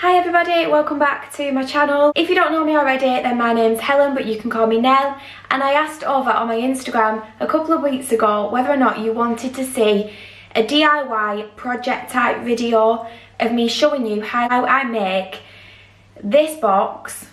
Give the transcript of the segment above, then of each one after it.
Hi everybody, welcome back to my channel. If you don't know me already, then my name's Helen, but you can call me Nell. And I asked over on my Instagram a couple of weeks ago whether or not you wanted to see a DIY project type video of me showing you how I make this box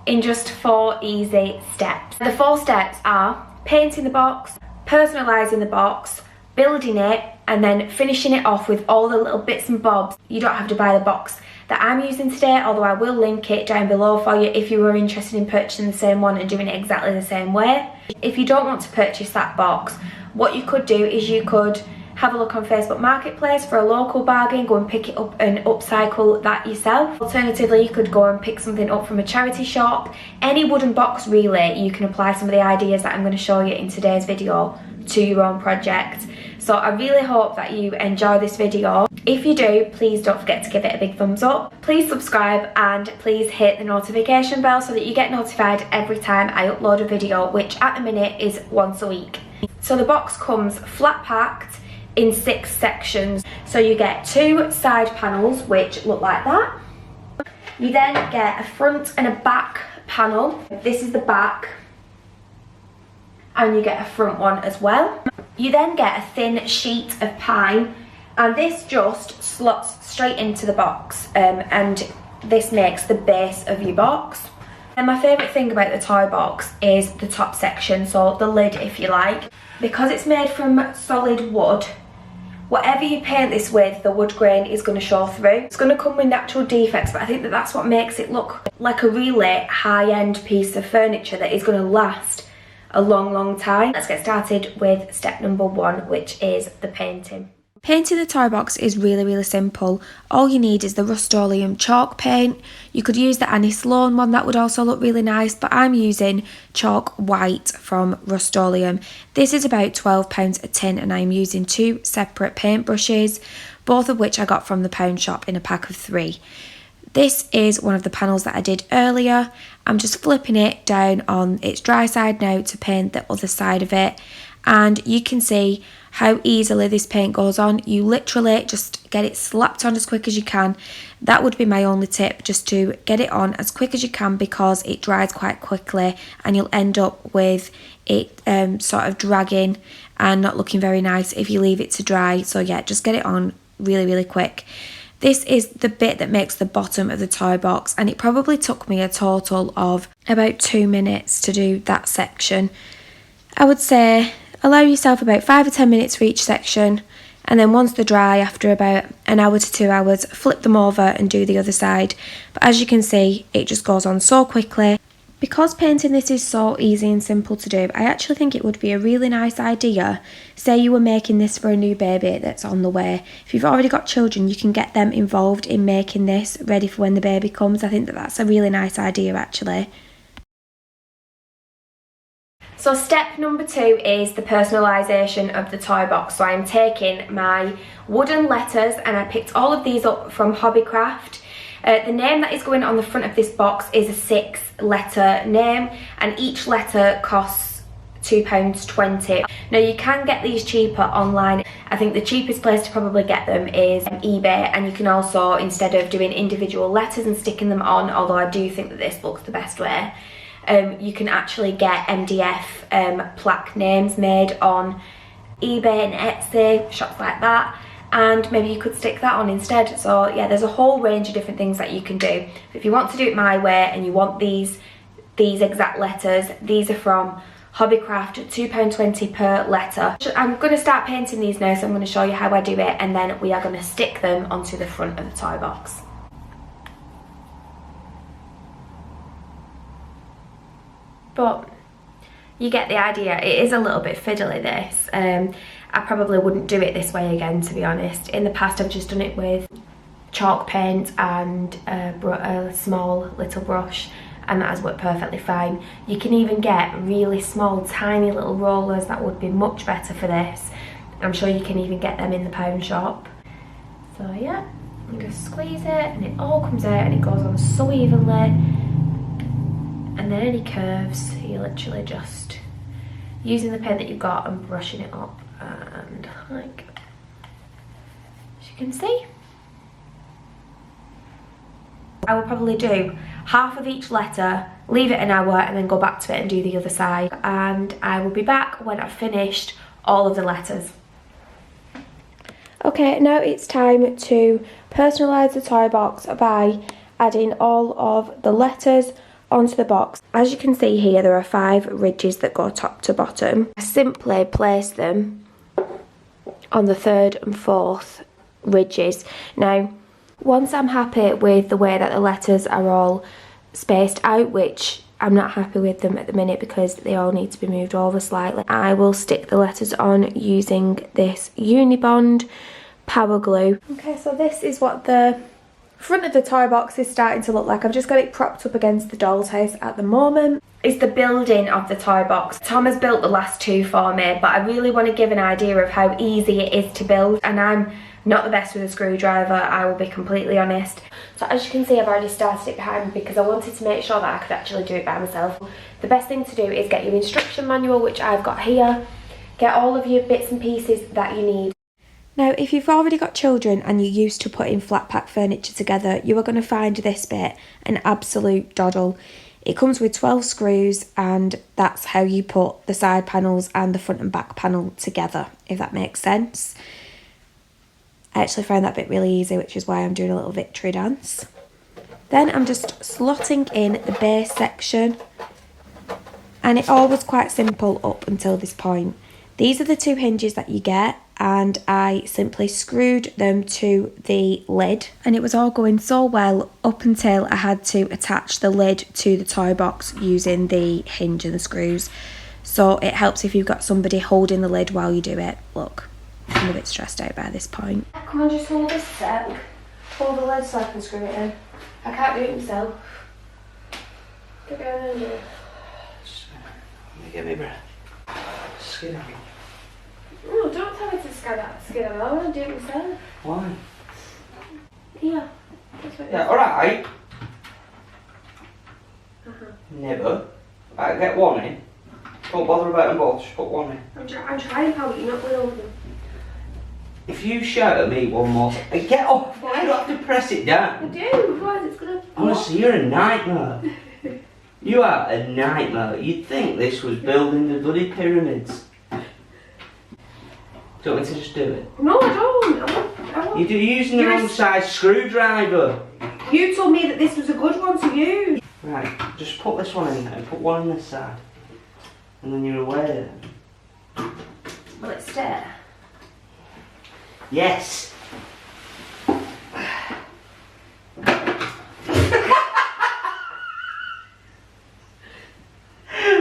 in just 4 easy steps. The 4 steps are painting the box, personalising the box, building it, and then finishing it off with all the little bits and bobs. You don't have to buy the box that I'm using today, although I will link it down below for you if you were interested in purchasing the same one and doing it exactly the same way. If you don't want to purchase that box, what you could do is you could have a look on Facebook Marketplace for a local bargain, go and pick it up and upcycle that yourself. Alternatively, you could go and pick something up from a charity shop. Any wooden box really, you can apply some of the ideas that I'm going to show you in today's video to your own project. So I really hope that you enjoy this video. If you do, please don't forget to give it a big thumbs up. Please subscribe and please hit the notification bell so that you get notified every time I upload a video, which at the minute is once a week. So the box comes flat packed in 6 sections. So you get 2 side panels which look like that. You then get a front and a back panel. This is the back, and you get a front one as well. You then get a thin sheet of pine, and this just slots straight into the box, and this makes the base of your box. And my favourite thing about the toy box is the top section, so the lid if you like. Because it's made from solid wood, whatever you paint this with, the wood grain is going to show through. It's going to come with natural defects, but I think that that's what makes it look like a really high-end piece of furniture that is going to last a long time. Let's get started with step number 1, which is the painting. Painting the toy box is really simple. All you need is the Rust-Oleum chalk paint. You could use the Annie Sloan one, that would also look really nice, but I'm using chalk white from Rust-Oleum. This is about £12 a tin, and I'm using 2 separate paint brushes, both of which I got from the pound shop in a pack of 3. This is one of the panels that I did earlier. I'm just flipping it down on its dry side now to paint the other side of it, and you can see how easily this paint goes on. You literally just get it slapped on as quick as you can. That would be my only tip, just to get it on as quick as you can, because it dries quite quickly and you'll end up with it sort of dragging and not looking very nice if you leave it to dry. So yeah, just get it on really quick. This is the bit that makes the bottom of the toy box, and it probably took me a total of about 2 minutes to do that section. I would say allow yourself about 5 or 10 minutes for each section, and then once they're dry, after about an hour to 2 hours, flip them over and do the other side. But as you can see, it just goes on so quickly. Because painting this is so easy and simple to do, I actually think it would be a really nice idea. Say you were making this for a new baby that's on the way. If you've already got children, you can get them involved in making this ready for when the baby comes. I think that that's a really nice idea actually. So step number 2 is the personalisation of the toy box. So I'm taking my wooden letters, and I picked all of these up from Hobbycraft. The name that is going on the front of this box is a 6-letter name, and each letter costs £2.20. Now you can get these cheaper online. I think the cheapest place to probably get them is eBay, and you can also, instead of doing individual letters and sticking them on, although I do think that this looks the best way, you can actually get MDF plaque names made on eBay and Etsy, shops like that. And maybe you could stick that on instead. So yeah, there's a whole range of different things that you can do. If you want to do it my way and you want these exact letters, these are from Hobbycraft, £2.20 per letter. I'm going to start painting these now, so I'm going to show you how I do it, and then we are going to stick them onto the front of the toy box. But you get the idea. It is a little bit fiddly, this. I probably wouldn't do it this way again, to be honest. In the past I've just done it with chalk paint and a small little brush, and that has worked perfectly fine. You can even get really small tiny little rollers that would be much better for this. I'm sure you can even get them in the pound shop. So yeah, you just squeeze it and it all comes out and it goes on so evenly. And then any curves, you literally just using the pen that you've got and brushing it up, and like you can see. I will probably do half of each letter, leave it an hour and then go back to it and do the other side. And I will be back when I've finished all of the letters. Okay, now it's time to personalise the toy box by adding all of the letters onto the box. As you can see here, there are 5 ridges that go top to bottom. I simply place them on the 3rd and 4th ridges. Now, once I'm happy with the way that the letters are all spaced out, which I'm not happy with them at the minute because they all need to be moved over slightly, I will stick the letters on using this Unibond power glue. Okay, so this is what the front of the toy box is starting to look like. I've just got it propped up against the doll's house at the moment. It's the building of the toy box. Tom has built the last 2 for me, but I really want to give an idea of how easy it is to build, and I'm not the best with a screwdriver, I will be completely honest. So as you can see, I've already started it behind me because I wanted to make sure that I could actually do it by myself. The best thing to do is get your instruction manual, which I've got here. Get all of your bits and pieces that you need. Now, if you've already got children and you're used to putting flat pack furniture together, you are going to find this bit an absolute doddle. It comes with 12 screws and that's how you put the side panels and the front and back panel together, if that makes sense. I actually found that bit really easy, which is why I'm doing a little victory dance. Then I'm just slotting in the base section, and it all was quite simple up until this point. These are the 2 hinges that you get, and I simply screwed them to the lid, and it was all going so well up until I had to attach the lid to the toy box using the hinge and the screws. So it helps if you've got somebody holding the lid while you do it. Look, I'm a bit stressed out by this point. Come on, just hold this a sec. Hold the lid so I can screw it in. I can't do it myself. Get behind and do it. Let me get my breath. Skin out. Oh, don't tell me to skin out. I want to do it myself. Why? Yeah. Yeah, alright. Never. Right, get one in. Don't bother about them both, just put one in. I'm trying, pal, but you're not going over them. If you shout at me one more time, get off! Why? You don't have to press it down. I do, otherwise it's going to... Honestly, you're a nightmare. You are a nightmare. You'd think this was building the bloody pyramids. Do you want me to just do it? No, I don't. You're using the wrong size screwdriver. You told me that this was a good one to use. Right, just put this one in there, put one on this side. And then you're away then. Will it stay? Yes!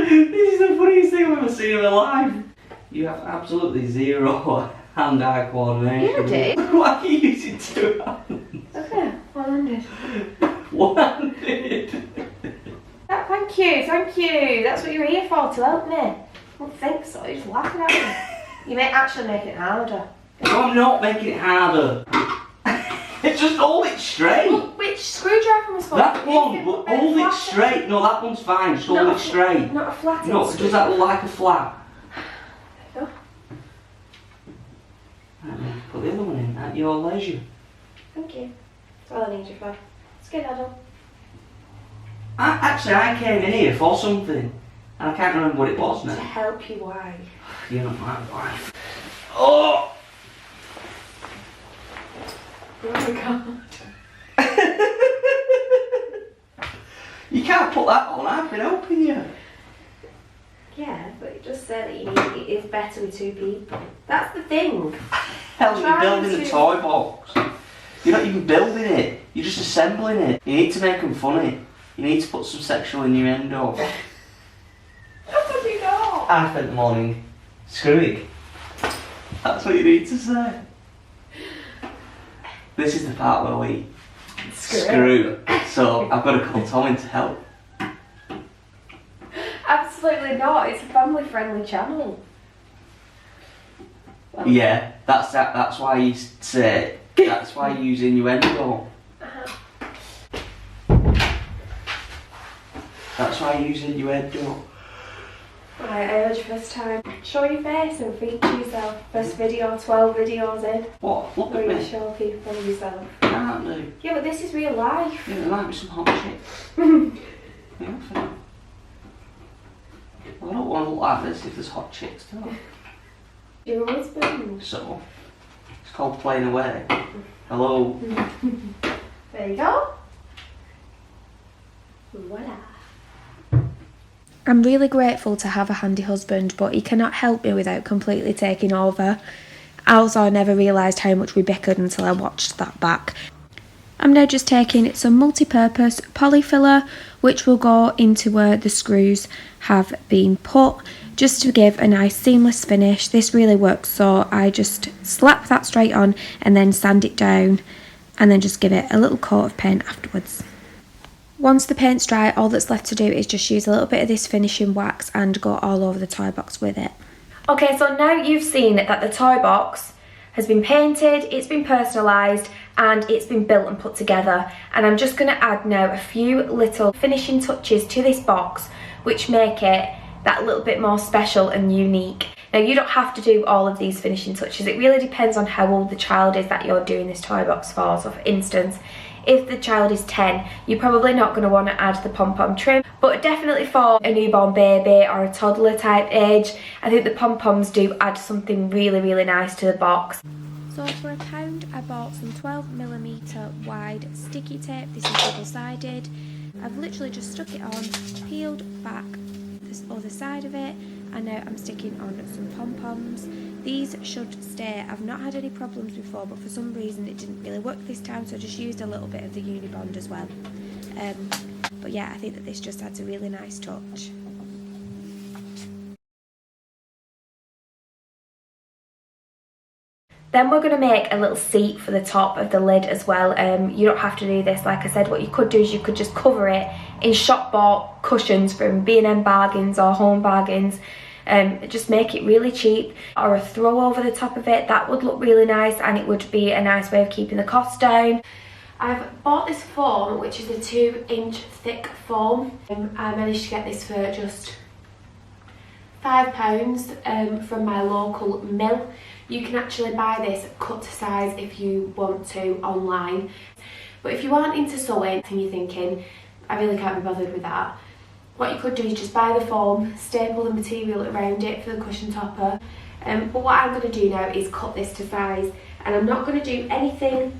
This is the funniest thing I've ever seen in my life. You have absolutely zero hand-eye coordination. Yeah, I did. Why are you using 2 hands? Okay, one-handed. One-handed. Thank you. That's what you're here for, to help me. I don't think so, you're just laughing at me. You may actually make it harder. No, I'm not making it harder. It's just hold it straight. Well, which screwdriver was supposed That one, hold it straight. No, that one's fine, just hold it straight. Not a flat. No, does that look like a flat? No. Right, put the other one in at your leisure. Thank you. That's all I need you for. Skedaddle. Actually, I came in here for something, and I can't remember what it was now. To help you, why? You're not my wife. Oh! Oh my god. You can't put that on, I've been helping you. Yeah, but it just said that it is better with 2 people. That's the thing. Hell, you're building the toy box. You're not even building it, you're just assembling it. You need to make them funny. You need to put some sexual innuendo. That's what you know. I spent the morning screwing. That's what you need to say. This is the part where we screw. So I've got to call Tom in to help. Absolutely not. It's a family-friendly channel. Well, Yeah, that's why you say. That's why you use innuendo. That's why you use innuendo. Right, I heard you first time. Show your face and feature yourself. First video, 12 videos in. What? Look at me. Show people yourself. Can't do. Yeah, but this is real life. Yeah, there might be some hot shit. Yeah, for now. I don't want to look like this if there's hot chicks, do I? Your husband. So, it's called playing away. Hello. There you go. Voila. I'm really grateful to have a handy husband, but he cannot help me without completely taking over. Also, I never realised how much we bickered until I watched that back. I'm now just taking some multi-purpose polyfiller, which will go into where the screws have been put, just to give a nice seamless finish. This really works, so I just slap that straight on and then sand it down and then just give it a little coat of paint afterwards. Once the paint's dry, all that's left to do is just use a little bit of this finishing wax and go all over the toy box with it. Okay, so now you've seen that the toy box has been painted, it's been personalised, and it's been built and put together. And I'm just going to add now a few little finishing touches to this box, which make it that little bit more special and unique. Now, you don't have to do all of these finishing touches. It really depends on how old the child is that you're doing this toy box for. So for instance, if the child is 10, you're probably not going to want to add the pom-pom trim, but definitely for a newborn baby or a toddler type age, I think the pom-poms do add something really, really nice to the box. So for £1, I bought some 12mm wide sticky tape. This is double-sided. I've literally just stuck it on, peeled back this other side of it, and now I'm sticking on some pom-poms. These should stay. I've not had any problems before, but for some reason it didn't really work this time, so I just used a little bit of the Unibond as well. But yeah, I think that this just adds a really nice touch. Then we're going to make a little seat for the top of the lid as well. You don't have to do this, like I said. What you could do is you could just cover it in shop bought cushions from B&M Bargains or Home Bargains. Just make it really cheap, or a throw over the top of it. That would look really nice, and it would be a nice way of keeping the cost down. I've bought this foam, which is a 2-inch thick foam. I managed to get this for just £5 from my local mill. You can actually buy this cut to size if you want to online. But if you aren't into sewing and you're thinking, I really can't be bothered with that, what you could do is just buy the foam, staple the material around it for the cushion topper. But what I'm going to do now is cut this to size, and I'm not going to do anything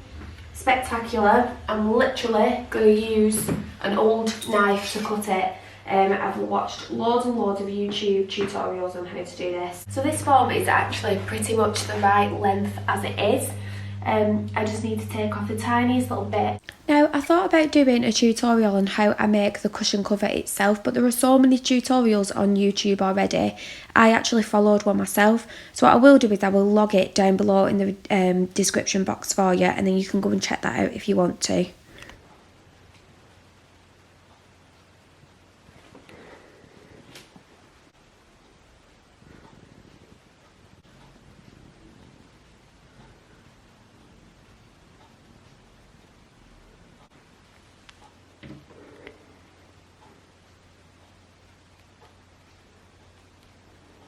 spectacular. I'm literally going to use an old knife to cut it. I've watched loads and loads of YouTube tutorials on how to do this. So this foam is actually pretty much the right length as it is. I just need to take off the tiniest little bit. Now, I thought about doing a tutorial on how I make the cushion cover itself, but there are so many tutorials on YouTube already. I actually followed one myself, so what I will do is I will log it down below in the description box for you, and then you can go and check that out if you want to.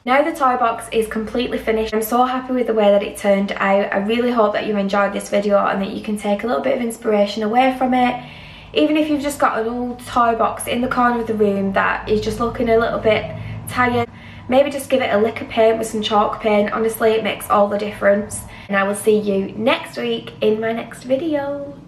Now the toy box is completely finished. I'm so happy with the way that it turned out. I really hope that you enjoyed this video and that you can take a little bit of inspiration away from it. Even if you've just got an old toy box in the corner of the room that is just looking a little bit tired, maybe just give it a lick of paint with some chalk paint. Honestly, it makes all the difference. And I will see you next week in my next video.